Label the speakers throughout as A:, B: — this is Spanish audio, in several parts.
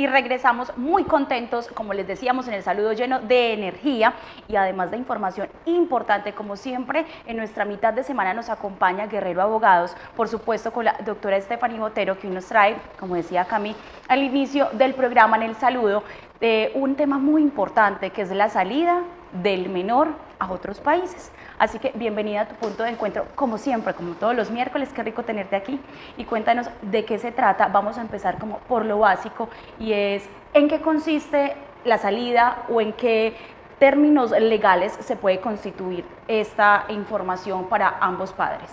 A: y regresamos muy contentos, como les decíamos en el saludo, lleno de energía y además de información importante. Como siempre, en nuestra mitad de semana nos acompaña Guerrero Abogados, por supuesto con la doctora Stephanie Botero, que hoy nos trae, como decía Cami al inicio del programa en el saludo, un tema muy importante que es la salida del menor a otros países. Así que bienvenida a tu punto de encuentro, como siempre, como todos los miércoles. Qué rico tenerte aquí y cuéntanos de qué se trata. Vamos a empezar como por lo básico, y es en qué consiste la salida o en qué términos legales se puede constituir esta información para ambos padres.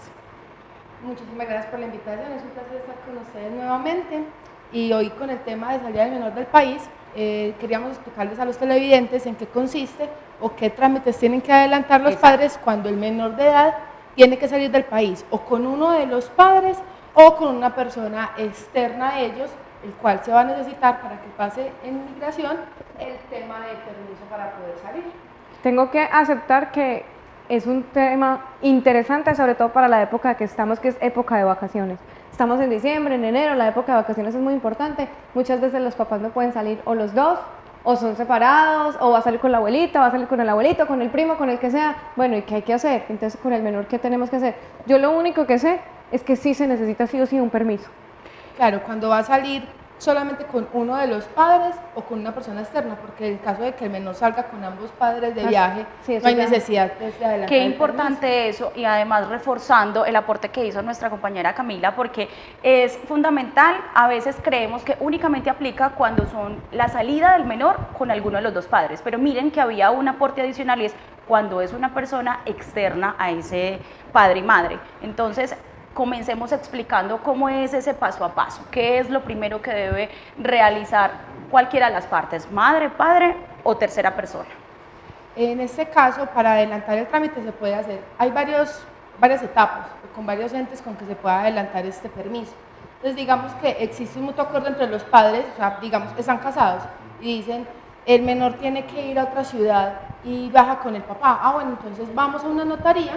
B: Muchísimas gracias por la invitación, es un placer estar con ustedes nuevamente y hoy con el tema de salida del menor del país. Queríamos explicarles a los televidentes en qué consiste o qué trámites tienen que adelantar los padres cuando el menor de edad tiene que salir del país, o con uno de los padres o con una persona externa a ellos, el cual se va a necesitar para que pase en migración el tema de permiso para poder salir.
C: Tengo que aceptar que es un tema interesante, sobre todo para la época que estamos, que es época de vacaciones. Estamos en diciembre, en enero, la época de vacaciones es muy importante. Muchas veces los papás no pueden salir, o los dos, o son separados, o va a salir con la abuelita, va a salir con el abuelito, con el primo, con el que sea. Bueno, ¿y qué hay que hacer? Entonces, con el menor, ¿qué tenemos que hacer? Yo lo único que sé es que sí se necesita sí o sí un permiso.
B: Claro, cuando va a salir solamente con uno de los padres o con una persona externa, porque en el caso de que el menor salga con ambos padres de viaje, sí, no hay necesidad de adelantar.
A: Qué importante eso, y además reforzando el aporte que hizo nuestra compañera Camila, porque es fundamental. A veces creemos que únicamente aplica cuando son la salida del menor con alguno de los dos padres, pero miren que había un aporte adicional, y es cuando es una persona externa a ese padre y madre. Entonces, comencemos explicando cómo es ese paso a paso, qué es lo primero que debe realizar cualquiera de las partes, madre, padre o tercera persona.
B: En este caso, para adelantar el trámite se puede hacer, hay varias etapas, con varios entes con que se pueda adelantar este permiso. Entonces, digamos que existe un mutuo acuerdo entre los padres, o sea, digamos, están casados y dicen, el menor tiene que ir a otra ciudad y viaja con el papá. Bueno, entonces vamos a una notaría.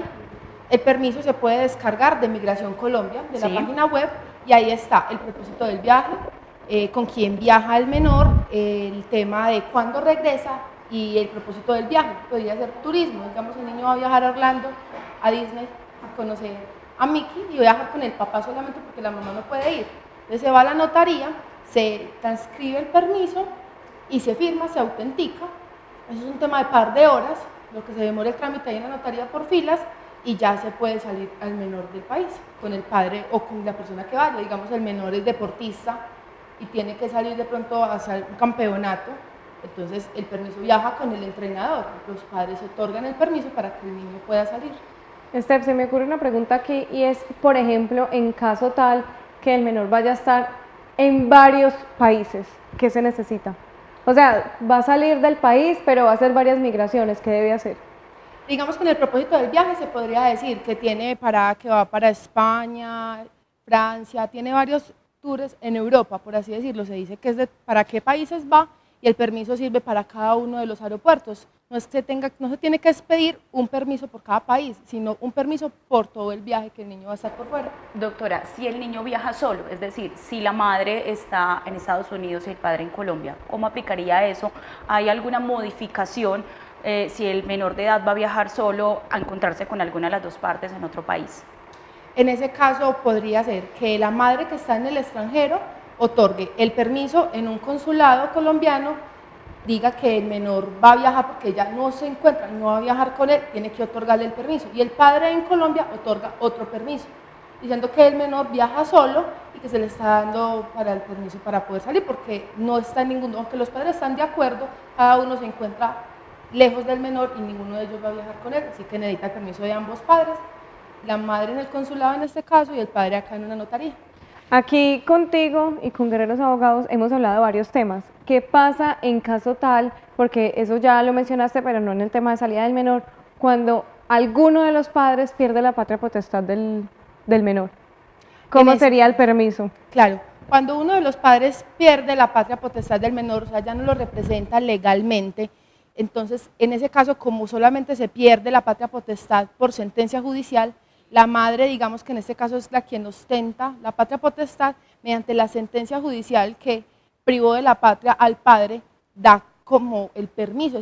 B: El permiso se puede descargar de Migración Colombia, de la página web, y ahí está el propósito del viaje, con quién viaja el menor, el tema de cuándo regresa y el propósito del viaje. Podría ser turismo, digamos, el niño va a viajar a Orlando, a Disney, a conocer a Mickey, y viaja con el papá solamente porque la mamá no puede ir. Entonces se va a la notaría, se transcribe el permiso y se firma, se autentica. Eso es un tema de par de horas, lo que se demora el trámite ahí en la notaría por filas, y ya se puede salir al menor del país, con el padre o con la persona que vaya. Digamos, el menor es deportista y tiene que salir de pronto a hacer un campeonato, entonces el permiso viaja con el entrenador, los padres otorgan el permiso para que el niño pueda salir.
C: Steph, se me ocurre una pregunta aquí, y es, por ejemplo, en caso tal que el menor vaya a estar en varios países, ¿qué se necesita? O sea, va a salir del país, pero va a hacer varias migraciones, ¿qué debe hacer?
B: Digamos, con el propósito del viaje se podría decir que que va para España, Francia, tiene varios tours en Europa, por así decirlo. Se dice que es para qué países va, y el permiso sirve para cada uno de los aeropuertos. No se tiene que expedir un permiso por cada país, sino un permiso por todo el viaje que el niño va a estar por fuera.
A: Doctora, si el niño viaja solo, es decir, si la madre está en Estados Unidos y el padre en Colombia, ¿cómo aplicaría eso? ¿Hay alguna modificación si el menor de edad va a viajar solo a encontrarse con alguna de las dos partes en otro país?
B: En ese caso podría ser que la madre que está en el extranjero otorgue el permiso en un consulado colombiano, diga que el menor va a viajar porque ella no se encuentra, no va a viajar con él, tiene que otorgarle el permiso, y el padre en Colombia otorga otro permiso, diciendo que el menor viaja solo y que se le está dando para el permiso para poder salir, porque no está en ninguno, aunque los padres están de acuerdo, cada uno se encuentra lejos del menor y ninguno de ellos va a viajar con él, así que necesita el permiso de ambos padres, la madre en el consulado en este caso y el padre acá en una notaría.
C: Aquí contigo y con Guerreros Abogados hemos hablado de varios temas. ¿Qué pasa en caso tal, porque eso ya lo mencionaste, pero no en el tema de salida del menor, cuando alguno de los padres pierde la patria potestad del menor? ¿Cómo sería el permiso?
B: Claro, cuando uno de los padres pierde la patria potestad del menor, o sea, ya no lo representa legalmente, entonces en ese caso, como solamente se pierde la patria potestad por sentencia judicial, la madre, digamos que en este caso es la quien ostenta la patria potestad mediante la sentencia judicial que privó de la patria al padre, da como el permiso,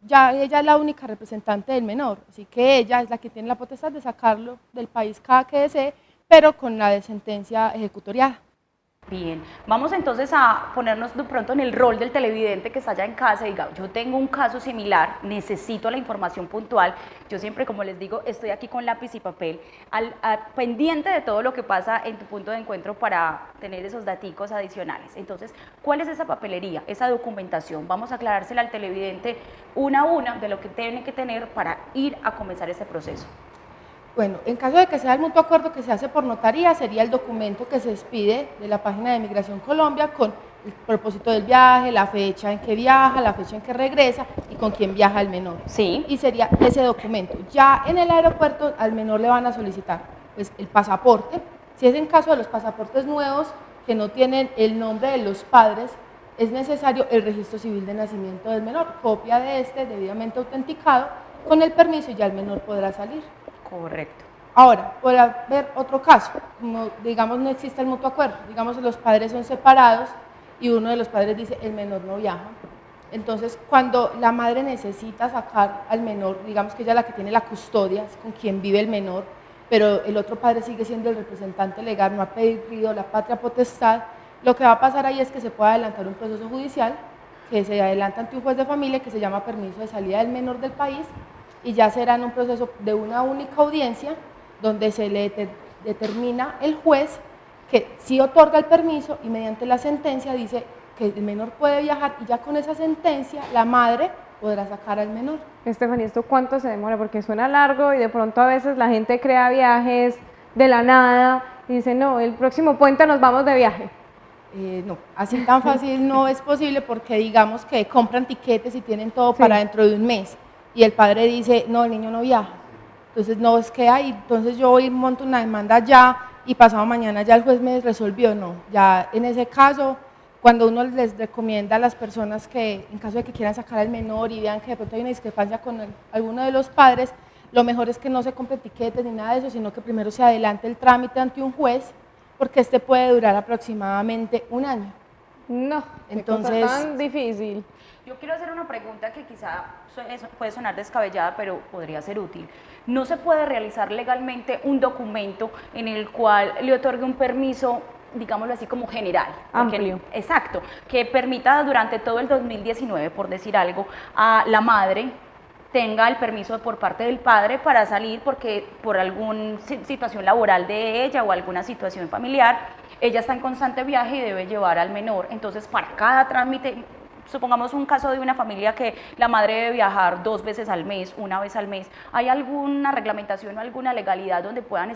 B: ya ella es la única representante del menor, así que ella es la que tiene la potestad de sacarlo del país cada que desee, pero con la de sentencia ejecutoriada.
A: Bien, vamos entonces a ponernos de pronto en el rol del televidente que está allá en casa y diga, yo tengo un caso similar, necesito la información puntual. Yo siempre, como les digo, estoy aquí con lápiz y papel, pendiente de todo lo que pasa en tu punto de encuentro para tener esos daticos adicionales. Entonces, ¿cuál es esa papelería, esa documentación? Vamos a aclarársela al televidente una a una de lo que tiene que tener para ir a comenzar este proceso.
B: Bueno, en caso de que sea el mutuo acuerdo que se hace por notaría, sería el documento que se expide de la página de Migración Colombia con el propósito del viaje, la fecha en que viaja, la fecha en que regresa y con quién viaja el menor.
A: Sí.
B: Y sería ese documento. Ya en el aeropuerto al menor le van a solicitar pues, el pasaporte. Si es en caso de los pasaportes nuevos que no tienen el nombre de los padres, es necesario el registro civil de nacimiento del menor, copia de este debidamente autenticado, con el permiso y ya el menor podrá salir.
A: Correcto.
B: Ahora, puede haber otro caso, como digamos no existe el mutuo acuerdo, digamos los padres son separados y uno de los padres dice el menor no viaja. Entonces, cuando la madre necesita sacar al menor, digamos que ella es la que tiene la custodia, es con quien vive el menor, pero el otro padre sigue siendo el representante legal, no ha pedido la patria potestad, lo que va a pasar ahí es que se puede adelantar un proceso judicial, que se adelanta ante un juez de familia que se llama permiso de salida del menor del país, y ya será en un proceso de una única audiencia donde se le determina el juez que sí otorga el permiso y mediante la sentencia dice que el menor puede viajar y ya con esa sentencia la madre podrá sacar al menor.
C: Estefanía, ¿esto cuánto se demora? Porque suena largo y de pronto a veces la gente crea viajes de la nada y dice, no, el próximo puente nos vamos de viaje.
B: No, así tan fácil no es posible porque digamos que compran tiquetes y tienen todo para dentro de un mes. Y el padre dice, no, el niño no viaja. Entonces, no, es que hay, entonces yo voy y monto una demanda ya y pasado mañana ya el juez me resolvió, no. Ya en ese caso, cuando uno les recomienda a las personas que en caso de que quieran sacar al menor y vean que de pronto hay una discrepancia con alguno de los padres, lo mejor es que no se compre etiquetes ni nada de eso, sino que primero se adelante el trámite ante un juez, porque este puede durar aproximadamente un año.
C: No,
B: entonces
C: qué cosa tan difícil.
A: Yo quiero hacer una pregunta que quizá puede sonar descabellada, pero podría ser útil. ¿No se puede realizar legalmente un documento en el cual le otorgue un permiso, digámoslo así, como general?
C: Amplio.
A: Exacto, que permita durante todo el 2019, por decir algo, a la madre tenga el permiso por parte del padre para salir porque por alguna situación laboral de ella o alguna situación familiar, ella está en constante viaje y debe llevar al menor. Entonces, para cada trámite, supongamos un caso de una familia que la madre debe viajar 2 veces al mes, 1 vez al mes, ¿hay alguna reglamentación o alguna legalidad donde puedan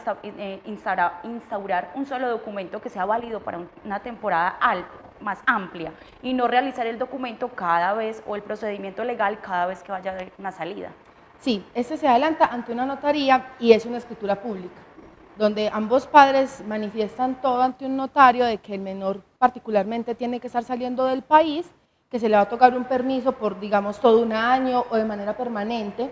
A: instaurar un solo documento que sea válido para una temporada más amplia y no realizar el documento cada vez o el procedimiento legal cada vez que vaya a haber una salida?
B: Sí, este se adelanta ante una notaría y es una escritura pública, donde ambos padres manifiestan todo ante un notario de que el menor particularmente tiene que estar saliendo del país, que se le va a otorgar un permiso por, digamos, todo un año o de manera permanente,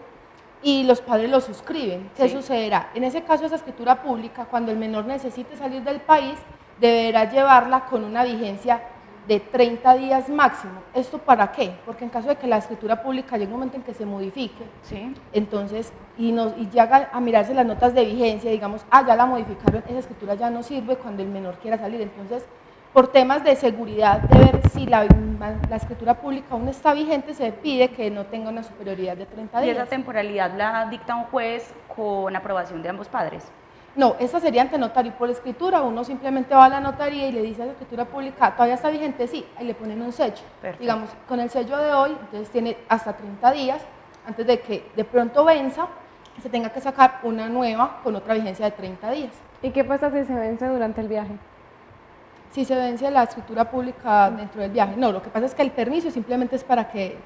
B: y los padres lo suscriben. ¿Qué sucederá? En ese caso, esa escritura pública, cuando el menor necesite salir del país, deberá llevarla con una vigencia de 30 días máximo. ¿Esto para qué? Porque en caso de que la escritura pública llegue un momento en que se modifique, entonces, y llega a mirarse las notas de vigencia, digamos, ya la modificaron, esa escritura ya no sirve cuando el menor quiera salir. Entonces, por temas de seguridad, de ver si la escritura pública aún está vigente, se pide que no tenga una superioridad de 30 días.
A: ¿Y esa temporalidad la dicta un juez con aprobación de ambos padres?
B: No, esa sería ante notario por escritura. Uno simplemente va a la notaría y le dice a la escritura pública, ¿todavía está vigente? Sí, ahí le ponen un sello.
A: Perfecto.
B: Digamos, con el sello de hoy, entonces tiene hasta 30 días antes de que de pronto venza, se tenga que sacar una nueva con otra vigencia de 30 días.
C: ¿Y qué pasa si se vence durante el viaje?
B: Si se vence la escritura pública dentro del viaje. No, lo que pasa es que el permiso simplemente es para que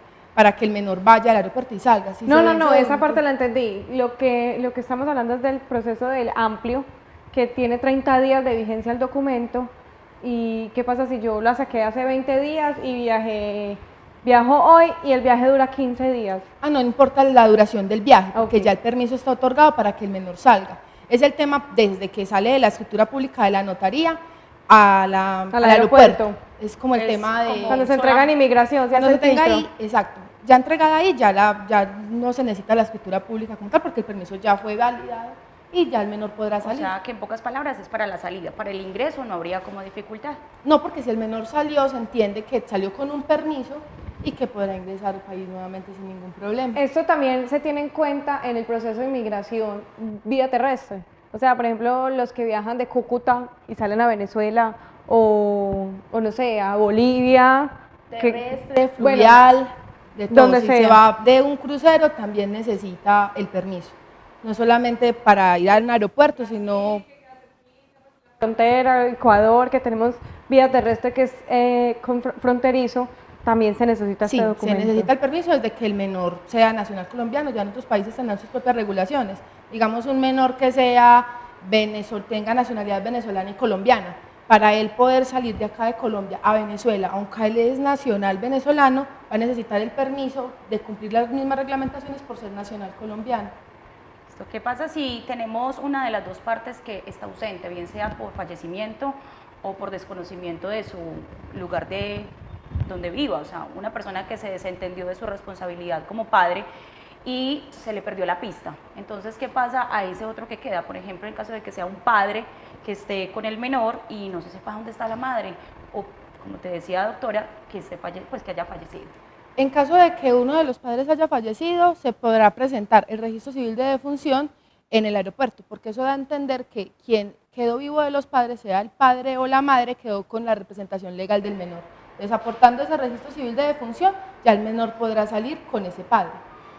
B: el menor vaya al aeropuerto y salga. Si
C: no, esa parte la entendí. Lo que estamos hablando es del proceso del amplio, que tiene 30 días de vigencia el documento. ¿Y qué pasa si yo la saqué hace 20 días y viajo hoy y el viaje dura 15 días?
B: No importa la duración del viaje, porque ya el permiso está otorgado para que el menor salga. Es el tema desde que sale de la escritura pública de la notaría al aeropuerto. es como el tema de...
C: Cuando se entrega en inmigración, se
B: Cuando
C: hace
B: se
C: el
B: tenga
C: filtro.
B: ahí, exacto, ya entregada ahí, ya no se necesita la escritura pública como tal, porque el permiso ya fue validado y ya el menor podrá
A: O
B: salir.
A: sea, que en pocas palabras es para la salida, para el ingreso no habría como dificultad.
B: No, porque si el menor salió, se entiende que salió con un permiso y que podrá ingresar al país nuevamente sin ningún problema.
C: Esto también se tiene en cuenta en el proceso de inmigración vía terrestre. O sea, por ejemplo, los que viajan de Cúcuta y salen a Venezuela o no sé, a Bolivia.
B: Terrestre, fluvial, de todo.
C: donde
B: Si
C: sea.
B: se va de un crucero, también necesita el permiso. No solamente para ir al aeropuerto, sino...
C: Frontera, Ecuador, que tenemos vía terrestre que es fronterizo, también se necesita
B: Sí,
C: este
B: se
C: documento.
B: necesita el permiso desde que el menor sea nacional colombiano. Ya en otros países tendrán sus propias regulaciones. Digamos, un menor que sea tenga nacionalidad venezolana y colombiana. Para él poder salir de acá de Colombia a Venezuela, aunque él es nacional venezolano, va a necesitar el permiso de cumplir las mismas reglamentaciones por ser nacional colombiano.
A: ¿Qué pasa si tenemos una de las dos partes que está ausente, bien sea por fallecimiento o por desconocimiento de su lugar de donde viva? O sea, una persona que se desentendió de su responsabilidad como padre y se le perdió la pista. Entonces, ¿qué pasa a ese otro que queda? Por ejemplo, en caso de que sea un padre que esté con el menor y no se sepa dónde está la madre, o como te decía, doctora, que que haya fallecido.
B: En caso de que uno de los padres haya fallecido, se podrá presentar el registro civil de defunción en el aeropuerto, porque eso da a entender que quien quedó vivo de los padres, sea el padre o la madre, quedó con la representación legal del menor. Entonces, aportando ese registro civil de defunción, ya el menor podrá salir con ese padre.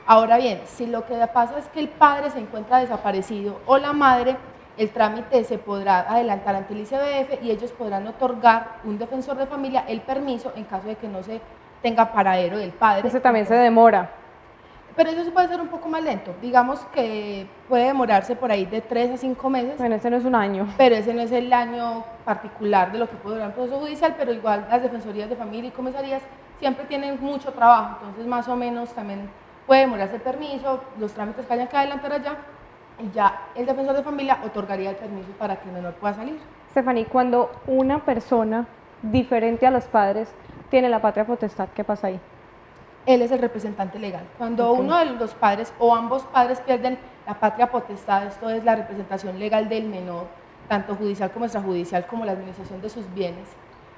B: Ahora bien, si lo que pasa es que el padre se encuentra desaparecido o la madre, el trámite se podrá adelantar ante el ICBF y ellos podrán otorgar un defensor de familia el permiso en caso de que no se tenga paradero del padre.
C: Ese también se demora.
B: Pero eso sí puede ser un poco más lento. Digamos que puede demorarse por ahí de 3 a 5 meses.
C: Bueno, ese no es un año.
B: Pero ese no es el año particular de lo que puede durar un proceso judicial, pero igual las defensorías de familia y comisarías siempre tienen mucho trabajo, entonces más o menos también puede demorarse el permiso, los trámites que hayan que adelantar allá, y ya el defensor de familia otorgaría el permiso para que el menor pueda salir.
C: Stephanie, cuando una persona diferente a los padres tiene la patria potestad, ¿qué pasa ahí?
B: Él es el representante legal. Cuando uno de los padres o ambos padres pierden la patria potestad, esto es la representación legal del menor, tanto judicial como extrajudicial, como la administración de sus bienes,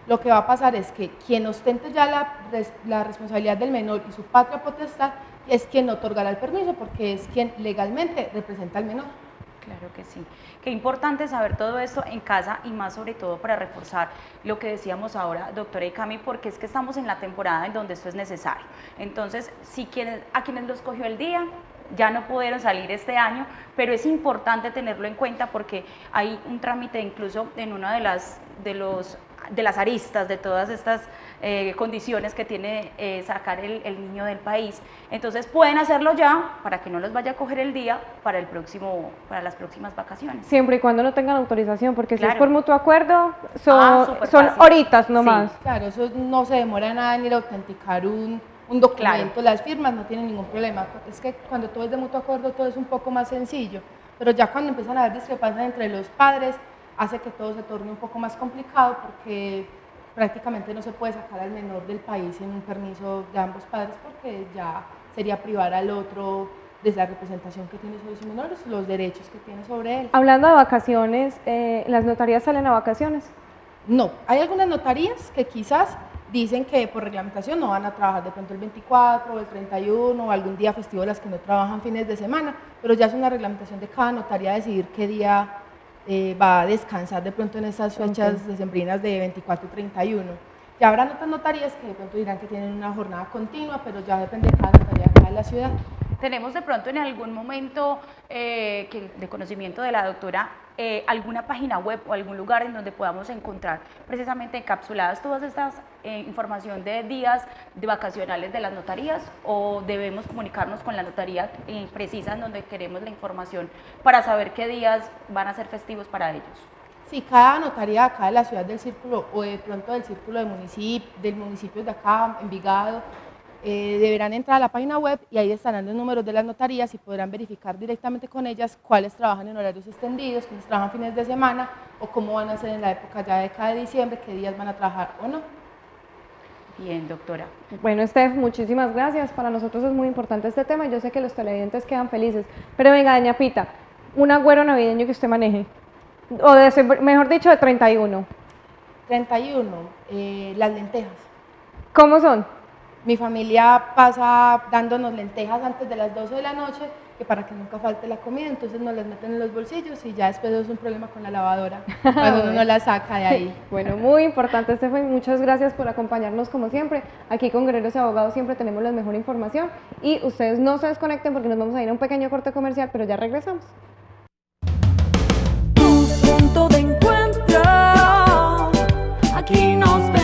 B: lo que va a pasar es que quien ostente ya la responsabilidad del menor y su patria potestad es quien otorgará el permiso, porque es quien legalmente representa al menor.
A: Claro que sí. Qué importante saber todo esto en casa y más sobre todo para reforzar lo que decíamos ahora, doctora Icami, porque es que estamos en la temporada en donde esto es necesario. Entonces, si a quienes lo escogió el día, ya no pudieron salir este año, pero es importante tenerlo en cuenta porque hay un trámite incluso en una de las aristas de todas estas condiciones que tiene sacar el niño del país. Entonces pueden hacerlo ya para que no los vaya a coger el día para las próximas vacaciones.
C: Siempre y cuando no tengan autorización, porque
A: Claro.
C: si es por mutuo acuerdo, son
A: fácil.
C: horitas nomás.
A: Sí.
B: Claro, eso no se demora nada en ir a autenticar un documento,
A: Claro.
B: las firmas no tienen ningún problema. Es que cuando todo es de mutuo acuerdo todo es un poco más sencillo, pero ya cuando empiezan a haber discrepancias entre los padres, hace que todo se torne un poco más complicado porque prácticamente no se puede sacar al menor del país en un permiso de ambos padres porque ya sería privar al otro de la representación que tiene sobre su menor, los derechos que tiene sobre él.
C: Hablando de vacaciones, ¿las notarías salen a vacaciones?
B: No, hay algunas notarías que quizás dicen que por reglamentación no van a trabajar de pronto el 24 o el 31 o algún día festivo las que no trabajan fines de semana, pero ya es una reglamentación de cada notaría decidir qué día va a descansar de pronto en estas fechas decembrinas de 24 y 31. Ya habrán otras notarías que de pronto dirán que tienen una jornada continua, pero ya depende de cada notaría acá en la ciudad.
A: Tenemos de pronto en algún momento de conocimiento de la doctora alguna página web o algún lugar en donde podamos encontrar precisamente encapsuladas todas estas información de días de vacacionales de las notarías, o debemos comunicarnos con la notaría precisa en donde queremos la información para saber qué días van a ser festivos para ellos?
B: Sí, cada notaría acá de la ciudad del Círculo o de pronto del Círculo del municipio de acá, Envigado, deberán entrar a la página web y ahí estarán los números de las notarías y podrán verificar directamente con ellas cuáles trabajan en horarios extendidos, quiénes trabajan fines de semana o cómo van a ser en la época ya de cada diciembre, qué días van a trabajar o no.
A: Bien, doctora.
C: Bueno, Steph, muchísimas gracias. Para nosotros es muy importante este tema y yo sé que los televidentes quedan felices. Pero venga, doña Pita, un agüero navideño que usted maneje. O mejor dicho, de 31.
B: 31, las lentejas.
C: ¿Cómo son?
B: Mi familia pasa dándonos lentejas antes de las 12 de la noche, que para que nunca falte la comida, entonces nos las meten en los bolsillos y ya después es un problema con la lavadora, cuando uno no la saca de ahí.
C: Bueno, muy importante, Steph, muchas gracias por acompañarnos como siempre. Aquí con Guerreros y Abogados siempre tenemos la mejor información y ustedes no se desconecten porque nos vamos a ir a un pequeño corte comercial, pero ya regresamos.
D: Tu punto de encuentro, aquí nos vemos.